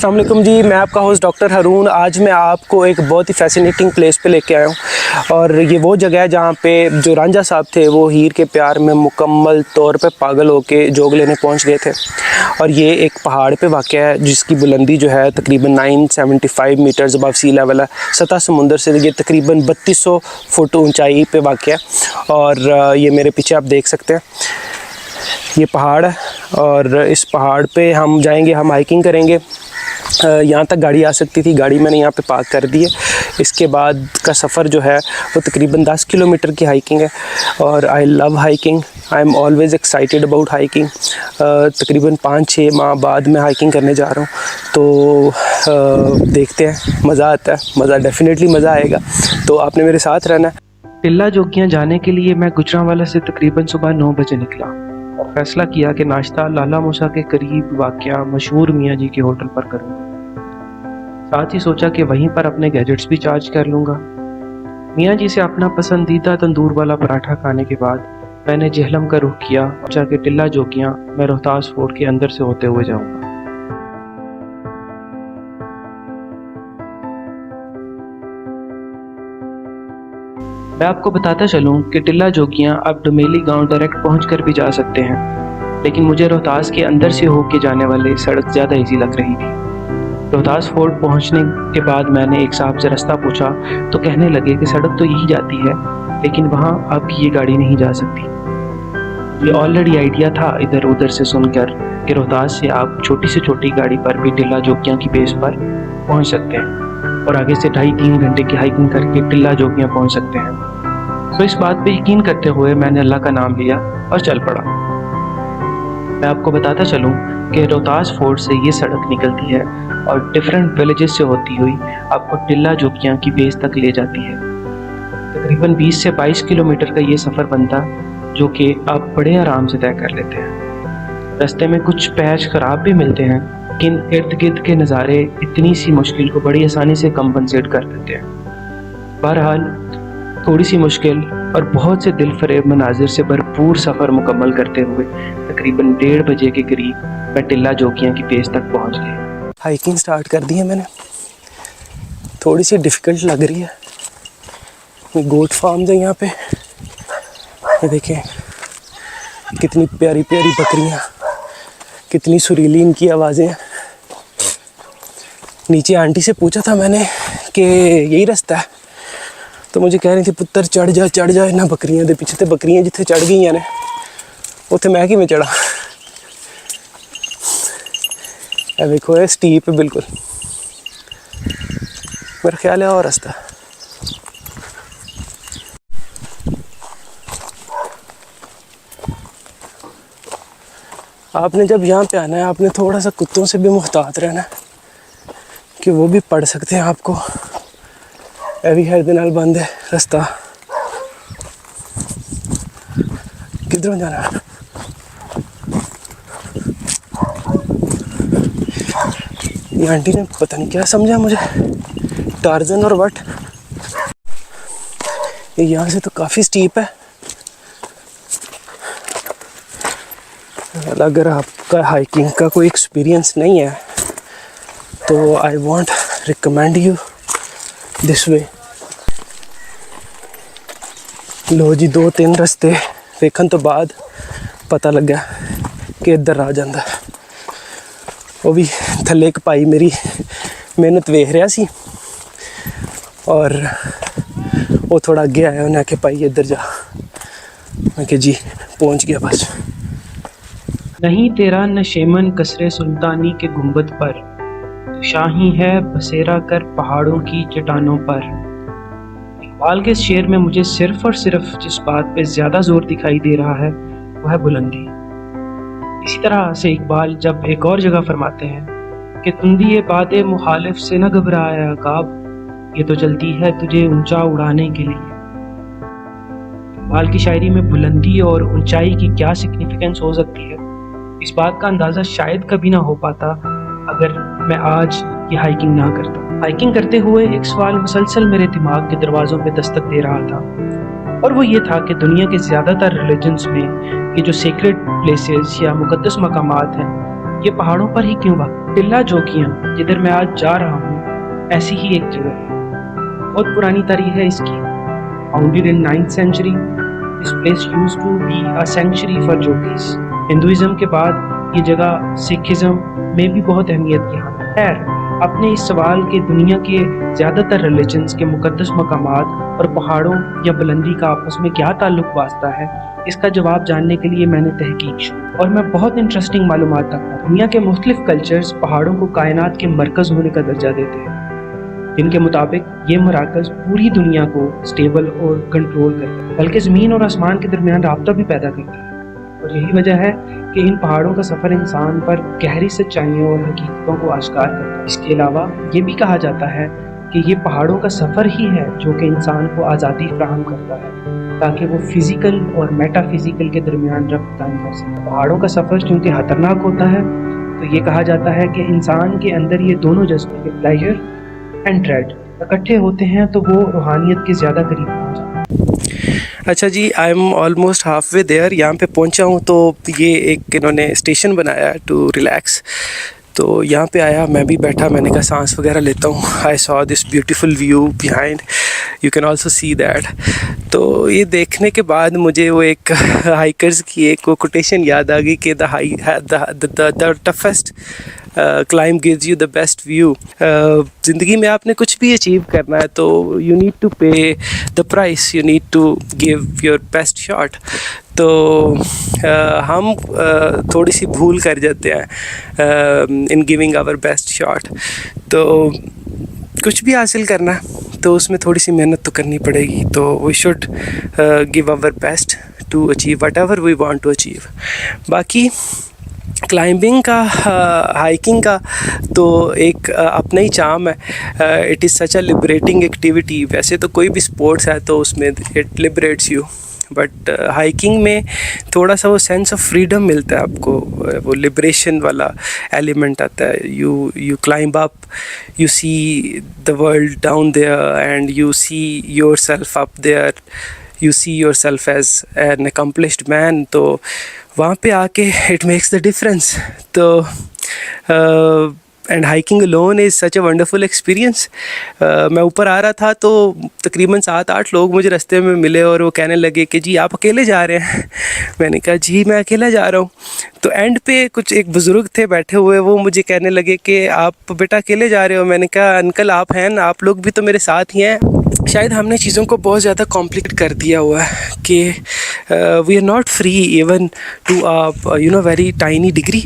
अस्सलाम वालेकुम जी, मैं आपका होस्ट डॉक्टर हारून। आज मैं आपको एक बहुत ही फ़ैसिनेटिंग प्लेस पे लेके आया हूँ और ये वो जगह है जहाँ पे जो रांझा साहब थे वो हीर के प्यार में मुकम्मल तौर पे पागल होके जोग लेने पहुँच गए थे। और ये एक पहाड़ पे वाक़या है जिसकी बुलंदी जो है तकरीबन 975 मीटर्स अबव सी लेवल है। सतह समुंदर से ये तकरीबन 3200 फुट ऊंचाई पे वाक़या है। और ये मेरे पीछे आप देख सकते हैं ये पहाड़ है और इस पहाड़ पे हम जाएंगे, हम हाइकिंग करेंगे। यहाँ तक गाड़ी आ सकती थी, गाड़ी मैंने यहाँ पे पार्क कर दी है। इसके बाद का सफ़र जो है वो तकरीबन 10 किलोमीटर की हाइकिंग है और I love hiking, I am always excited about hiking. तकरीबन 5-6 माह बाद मैं हाइकिंग करने जा रहा हूँ, तो देखते हैं, मज़ा आता है, मज़ा डेफिनेटली मज़ा आएगा, तो आपने मेरे साथ रहना है। टिल्ला जोगियाँ जाने के लिए मैं गुजरांवाला से तकरीबन सुबह 9 बजे निकला और फैसला किया कि नाश्ता लाला मूसा के करीब वाक़या मशहूर मियाँ जी के होटल पर करूँगा। साथ ही सोचा कि वहीं पर अपने गैजेट्स भी चार्ज कर लूँगा। मियाँ जी से अपना पसंदीदा तंदूर वाला पराठा खाने के बाद मैंने जेहलम का रुख किया और जाके टिल्ला जोगियाँ मैं रोहतास फोर्ट के अंदर से होते हुए जाऊँगा। मैं आपको बताता चलूं कि टिल्ला जोगियां आप डुमेली गांव डायरेक्ट पहुंचकर भी जा सकते हैं, लेकिन मुझे रोहतास के अंदर से होके जाने वाली सड़क ज़्यादा इजी लग रही थी। रोहतास फोर्ट पहुंचने के बाद मैंने एक साहब से रास्ता पूछा तो कहने लगे कि सड़क तो यही जाती है, लेकिन वहां आपकी ये गाड़ी नहीं जा सकती। मुझे ऑलरेडी आइडिया था इधर उधर से सुनकर कि रोहतास से आप छोटी से छोटी गाड़ी पर भी टिल्ला जोगियां की बेस पर पहुँच सकते हैं और आगे से 2.5-3 घंटे की हाइकिंग करके टिल्ला जोगियां पहुँच सकते हैं। तो इस बात पे यकीन करते हुए मैंने अल्लाह का नाम लिया और चल पड़ा। मैं आपको बताता चलूं कि रोहतास फोर्ट से ये सड़क निकलती है और डिफरेंट विलेजेस से होती हुई आपको टिल्ला जोगियां की बेस तक ले जाती है। तकरीबन 20 से 22 किलोमीटर का ये सफ़र बनता जो कि आप बड़े आराम से तय कर लेते हैं। रास्ते में कुछ पैच ख़राब भी मिलते हैं, लेकिन इर्द गिर्द के नज़ारे इतनी सी मुश्किल को बड़ी आसानी से कंपनसेट कर देते हैं। बहरहाल थोड़ी सी मुश्किल और बहुत से दिल फरेब मनाजिर से भरपूर सफ़र मुकम्मल करते हुए तकरीबन 1:30 बजे के करीब मैं टिल्ला जोगियां की बेस तक पहुंच गया। हाइकिंग स्टार्ट कर दी है मैंने, थोड़ी सी डिफ़िकल्ट लग रही है। ये गोट फार्म है यहाँ पे, ये देखें कितनी प्यारी प्यारी बकरियाँ, कितनी सुरीली इनकी आवाज़ें हैं। नीचे आंटी से पूछा था मैंने कि यही रास्ता है, तो मुझे कह रही थी पुत्र चढ़ जा इन्होंने बकरियां दे पीछे, तो बकरियां जिथे चढ़ गई ने उत्थे मैं कि चढ़ा। ए देखो ये स्टीप है बिल्कुल, मेरा ख्याल है और रास्ता। आपने जब यहाँ पे आना है आपने थोड़ा सा कुत्तों से भी मुहतात रहना है कि वो भी पढ़ सकते हैं आपको। भी हर दिन बंद है रास्ता, किधरों जाना है? ये आंटी ने पता नहीं क्या समझा मुझे, टार्जन और वट। ये यहाँ से तो काफ़ी स्टीप है। अगर आपका हाइकिंग का कोई एक्सपीरियंस नहीं है तो I want recommend you this way. लो जी 2-3 रस्ते देखने तो बाद पता लगा कि इधर आ जाता है। वो भी थले एक भाई मेरी मेहनत वेख रहा सी और वो थोड़ा अगे आया, उन्हें आखे भाई इधर जा। मैं कि जी पहुंच गया बस। नहीं तेरा नशेमन कसरे सुल्तानी के गुंबद पर, शाही है बसेरा कर पहाड़ों की चट्टानों पर। इकबाल के इस शेर में मुझे सिर्फ और सिर्फ जिस बात पे ज़्यादा जोर दिखाई दे रहा है वो है बुलंदी। इसी तरह से इकबाल जब एक और जगह फरमाते हैं कि तुंदी ये बातें मुखालिफ से न घबराया अकाब, ये तो चलती है तुझे ऊंचा उड़ाने के लिए। इकबाल की शायरी में बुलंदी और ऊंचाई की क्या सिग्निफिकेंस हो सकती है, इस बात का अंदाज़ा शायद कभी ना हो पाता अगर मैं आज ये हाइकिंग ना करता। हाइकिंग करते हुए एक सवाल मुसलसल मेरे दिमाग के दरवाज़ों पे दस्तक दे रहा था और वो ये था कि दुनिया के ज़्यादातर रिलीजन्स में ये जो सेक्रेड प्लेसेस या मुकद्दस मकामात हैं ये पहाड़ों पर ही क्यों वाक़? टिल्ला जोगियां जिधर मैं आज जा रहा हूँ ऐसी ही एक जगह है। बहुत पुरानी तारीख है इसकी। Founded in 9th century, this place used to be a century for जोगीज। हिंदुइज्म के बाद ये जगह सिखिज्म में भी बहुत अहमियत की हामिल है। खैर, अपने इस सवाल के दुनिया के ज़्यादातर रिलीजन्स के मुक़द्दस मकामात और पहाड़ों या बुलंदी का आपस में क्या ताल्लुक़ वास्ता है, इसका जवाब जानने के लिए मैंने तहकीक शुरू और मैं बहुत इंटरेस्टिंग मालूमात तक पाया। दुनिया के मुख्तलिफ कल्चर्स पहाड़ों को कायनात के मरकज़ होने का दर्जा देते हैं, जिनके मुताबिक ये मराकज़ पूरी दुनिया को स्टेबल और कंट्रोल करते हैं, बल्कि ज़मीन और आसमान के दरमियान राब्ता भी पैदा करते हैं। और यही वजह है कि इन पहाड़ों का सफ़र इंसान पर गहरी सच्चाइयों और हकीकतों को आश्कार करता है। इसके अलावा ये भी कहा जाता है कि ये पहाड़ों का सफ़र ही है जो कि इंसान को आज़ादी फराहम करता है, ताकि वो फिज़िकल और मेटाफिज़िकल के दरमियान रब्त कायम कर सके। पहाड़ों का सफ़र चूँकि ख़तरनाक होता है, तो ये कहा जाता है कि इंसान के अंदर ये दोनों जज्बे, प्लेजर एंड ड्रेड, इकट्ठे होते हैं तो वो रूहानियत के ज़्यादा करीब पहुँच जाता है। अच्छा जी, I am almost half way there. यहाँ पे पहुँचा हूँ तो ये एक इन्होंने स्टेशन बनाया टू रिलैक्स। तो यहाँ पे आया, मैं भी बैठा, मैंने कहा सांस वगैरह लेता हूँ। I saw this beautiful view behind, you can also see that. तो ये देखने के बाद मुझे वो एक हाइकर्स की एक वो कोटेशन याद आ गई कि the toughest climb gives you the best view. ज़िंदगी में आपने कुछ भी अचीव करना है तो you need to pay the price, you need to give your best shot. तो हम थोड़ी सी भूल कर जाते हैं in giving our best shot. तो कुछ भी हासिल करना तो उसमें थोड़ी सी मेहनत तो करनी पड़ेगी। तो we should give our best to achieve whatever we want to achieve. बाकी क्लाइंबिंग का, हाइकिंग का तो एक अपना ही चार्म है। It is such a liberating activity. वैसे तो कोई भी स्पोर्ट्स है तो उसमें it liberates you, but hiking में थोड़ा सा वो सेंस ऑफ फ्रीडम मिलता है आपको, वो लिबरेशन वाला एलिमेंट आता है। You climb up, you see the world down there and you see yourself up there, you see yourself as an accomplished man. तो वहाँ पे आके इट मेक्स द डिफरेंस। तो and hiking alone is such a wonderful experience. मैं ऊपर आ रहा था तो तकरीबन 7-8 लोग मुझे रास्ते में मिले और वो कहने लगे कि जी आप अकेले जा रहे हैं। मैंने कहा जी मैं अकेला जा रहा हूँ। तो एंड पे कुछ एक बुज़ुर्ग थे बैठे हुए, वो मुझे कहने लगे कि आप बेटा अकेले जा रहे हो। मैंने कहा अंकल आप हैं ना, आप लोग भी तो मेरे साथ ही हैं। शायद हमने चीज़ों को बहुत ज़्यादा कॉम्प्लिकेट कर दिया हुआ है कि we are not free even to a very tiny degree.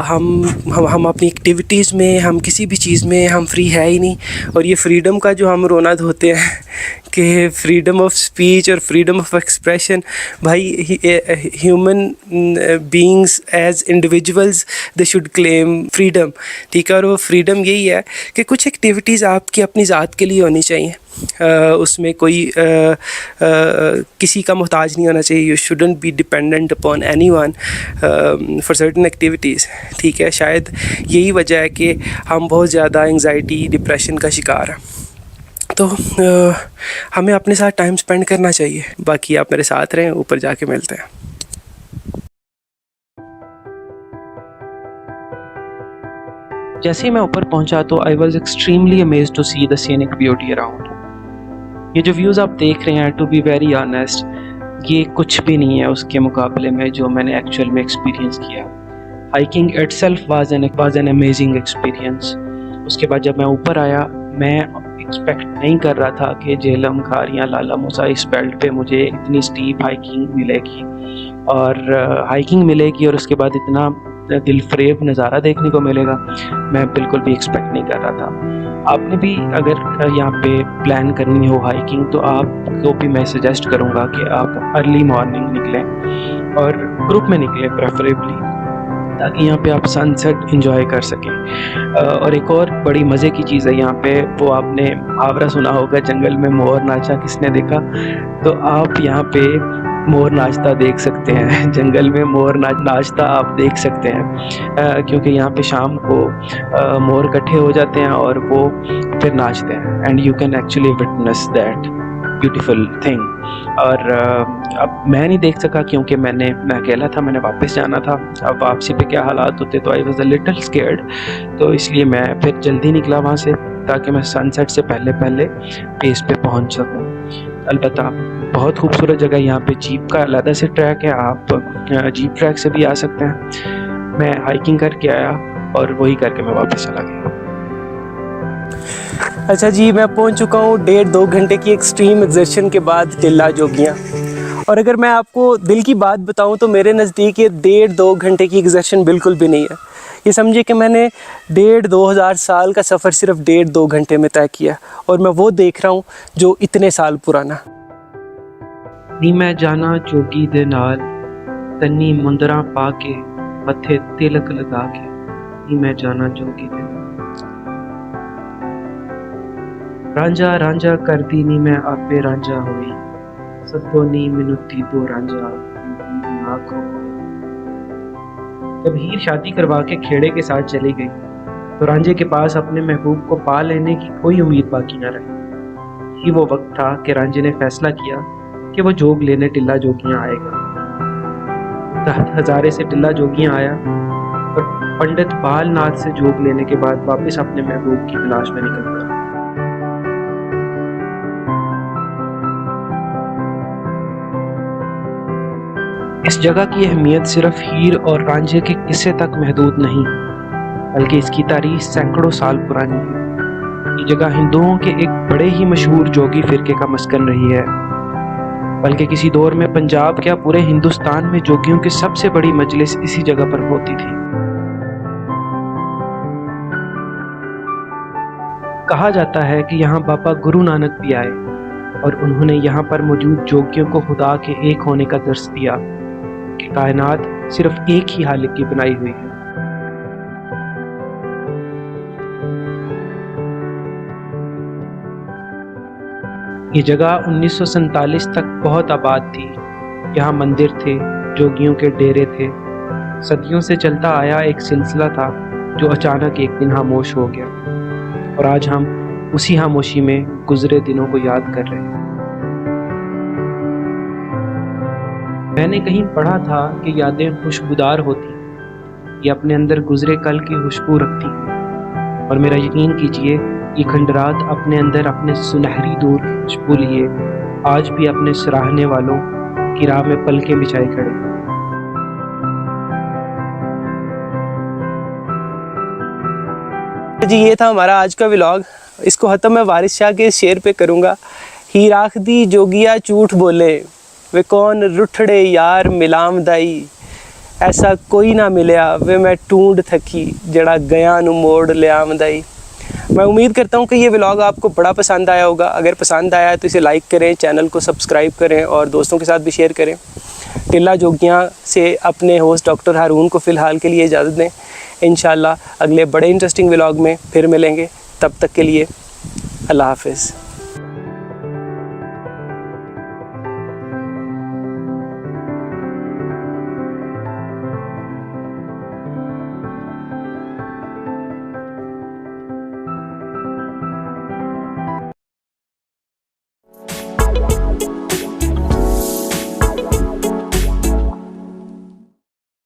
हम अपनी एक्टिविटीज़ में, हम किसी भी चीज़ में हम फ्री है ही नहीं। और ये फ्रीडम का जो हम रोना धोते हैं कि फ्रीडम ऑफ स्पीच और फ्रीडम ऑफ एक्सप्रेशन, भाई human beings as individuals they should claim freedom, ठीक है। और वो फ्रीडम यही है कि कुछ एक्टिविटीज़ आपकी अपनी ज़ात के लिए होनी चाहिए, उसमें कोई किसी का मोहताज नहीं होना चाहिए। You shouldn't be dependent upon anyone for certain activities, ठीक है। शायद यही वजह है कि हम बहुत ज़्यादा एंग्जाइटी, डिप्रेशन का शिकार हैं। तो हमें अपने साथ टाइम स्पेंड करना चाहिए। बाकी आप मेरे साथ रहें, ऊपर जाके मिलते हैं। जैसे ही मैं ऊपर पहुंचा तो I was extremely amazed to see the scenic beauty around. ये जो व्यूज़ आप देख रहे हैं, टू बी वेरी ऑनेस्ट, ये कुछ भी नहीं है उसके मुकाबले में जो मैंने एक्चुअल में एक्सपीरियंस किया। Hiking itself was an amazing experience. उसके बाद जब मैं ऊपर आया, मैं एक्सपेक्ट नहीं कर रहा था कि झेलम खार या लाला मूसा इस बेल्ट पे मुझे इतनी स्टीप हाइकिंग मिलेगी और उसके बाद इतना दिलफरेब नज़ारा देखने को मिलेगा। मैं बिल्कुल भी एक्सपेक्ट नहीं कर रहा था। आपने भी अगर यहाँ पे प्लान करनी हो हाइकिंग तो आपको भी मैं सजेस्ट करूँगा कि आप अर्ली मॉर्निंग निकलें और ग्रुप में निकलें प्रेफरेबली, ताकि यहाँ पे आप सनसेट एंजॉय कर सकें। और एक और बड़ी मज़े की चीज़ है यहाँ पे, वो आपने मुहावरा सुना होगा, जंगल में मोर नाचा किसने देखा। तो आप यहाँ पे मोर नाचता देख सकते हैं, जंगल में मोर नाचता आप देख सकते हैं, क्योंकि यहाँ पे शाम को मोर इकट्ठे हो जाते हैं और वो फिर नाचते हैं, and you can actually witness that. Beautiful thing. और अब मैं नहीं देख सका क्योंकि मैं अकेला था, मैंने वापस जाना था। अब वापसी पे क्या हालात होते तो I was a little scared, तो इसलिए मैं फिर जल्दी निकला वहाँ से ताकि मैं सनसेट से पहले बेस पे पहुँच सकूँ। अलबत्ता बहुत खूबसूरत जगह, यहाँ पे जीप का अलग से ट्रैक है, आप जीप ट्रैक से भी आ सकते हैं। मैं हाइकिंग करके आया और वही करके मैं वापस चला गया। अच्छा जी, मैं पहुंच चुका हूँ 1.5-2 घंटे की एक्सट्रीम एक्सर्शन के बाद टिल्ला जोगियाँ। और अगर मैं आपको दिल की बात बताऊं तो मेरे नज़दीक ये 1.5-2 घंटे की एक्सर्शन बिल्कुल भी नहीं है। ये समझिए कि मैंने 1,500-2,000 साल का सफ़र सिर्फ 1.5-2 घंटे में तय किया, और मैं वो देख रहा हूँ जो इतने साल पुराना। नी मैं जाना जोगी दे नाल, तन्नी मुंदरा पा के, मथे तिलक लगा के, नी मैं जाना जोगी दे नाल। रांझा रांझा करदी नी मैं आपे रांझा होई, सद्दो नी मिनुती दो रांझा आँखों। जब हीर शादी करवा के खेड़े के साथ चली गई तो रांझे के पास अपने महबूब को पा लेने की कोई उम्मीद बाकी न रही। ही वो वक्त था कि रांझे ने फैसला किया कि वो जोग लेने टिल्ला जोगियाँ आएगा। तहत हजारे से टिल्ला जोगियाँ आया और पंडित बालनाथ से जोग लेने के बाद वापस अपने महबूब की तलाश में निकल गया। इस जगह की अहमियत सिर्फ हीर और रांझे के किस्से तक महदूद नहीं, बल्कि इसकी तारीख सैकड़ों साल पुरानी है। ये जगह हिंदुओं के एक बड़े ही मशहूर जोगी फिरके का मस्कन रही है, बल्कि किसी दौर में पंजाब क्या पूरे हिंदुस्तान में जोगियों की सबसे बड़ी मजलिस इसी जगह पर होती थी। कहा जाता है कि यहाँ बाबा गुरु नानक भी आए और उन्होंने यहाँ पर मौजूद जोगियों को खुदा के एक होने का दर्स दिया कि कायनात सिर्फ एक ही हालिक की बनाई हुई है। ये जगह 1947 तक बहुत आबाद थी। यहाँ मंदिर थे, जोगियों के डेरे थे। सदियों से चलता आया एक सिलसिला था जो अचानक एक दिन खामोश हो गया, और आज हम उसी खामोशी में गुजरे दिनों को याद कर रहे हैं। मैंने कहीं पढ़ा था कि यादें खुशबूदार होती, ये अपने अंदर गुजरे कल की खुशबू रखती हैं, और मेरा यकीन कीजिए ये खंडरात अपने अंदर अपने सुनहरी दूर की खुशबू लिए आज भी अपने सराहने वालों की राह में पलकें बिछाए खड़े। जी, ये था हमारा आज का व्लॉग। इसको ख़त्म मैं वारिस शाह के शेर पे करूँगा। हीर आखदी जोगिया झूठ बोले, वे कौन रुठड़े यार मिलाम दाई, ऐसा कोई ना मिलया वे मैं ढूंढ थकी, जड़ा गया नू मोड़ लियाम दाई। मैं उम्मीद करता हूँ कि ये व्लॉग आपको बड़ा पसंद आया होगा। अगर पसंद आया तो इसे लाइक करें, चैनल को सब्सक्राइब करें और दोस्तों के साथ भी शेयर करें। टिल्ला जोगियाँ से अपने होस्ट डॉक्टर हारून को फ़िलहाल के लिए इजाज़त दें। इंशाल्लाह अगले बड़े इंटरेस्टिंग व्लॉग में फिर मिलेंगे। तब तक के लिए अल्लाह हाफ़िज़।